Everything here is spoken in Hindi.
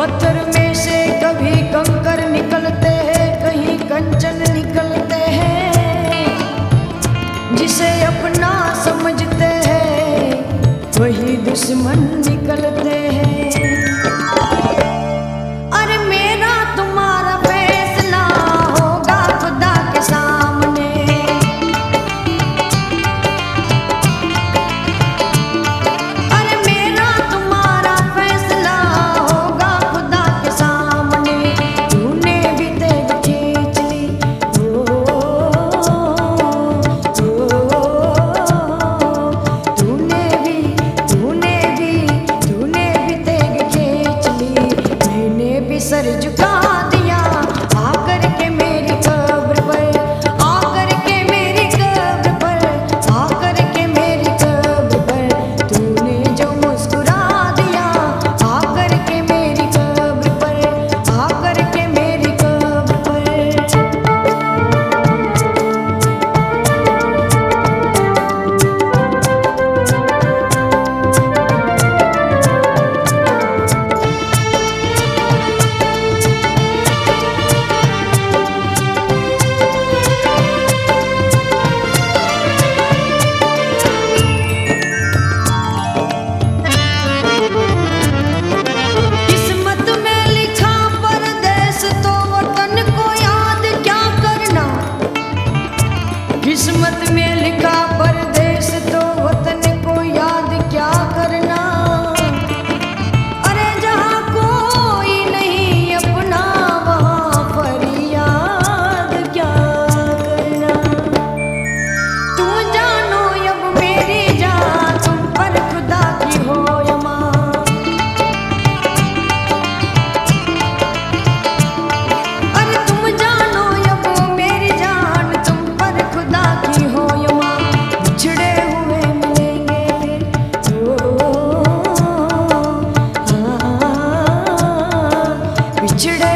पत्थर में से कभी कंकर निकलते हैं, कहीं कंचन निकलते हैं। जिसे अपना समझते हैं वही दुश्मन निकलते हैं। अरे मेरा तुम्हारा फैसला होगा खुदा के सामने। अरे मेरा तुम्हारा फैसला होगा खुदा के सामने। तूने भी तेज खींच ली, तूने भी तेज खींच ली। मैंने भी सर झुका दिया आकर के मेरी कब्र पर, आकर के मेरी कब्र पर, आकर के मेरी कब्र पर। तूने जो मुस्कुरा दिया आकर के मेरी कब्र पर, आकर के मेरी कब्र पर। किस्मत में लिखा परदेस तो वतन को याद क्या करना। किस्मत में लिखा परदेस तो वतन को याद क्या करना। अरे जहाँ कोई नहीं अपना वहाँ फरियाद क्या करना। तुम जानो अब मेरी जान तुम पर खुदा की हो यमा। अरे तुम जानो अब मेरी जान तुम पर खुदा की हो यमा। बिछड़े हुए मिलेंगे फिर, बिछड़े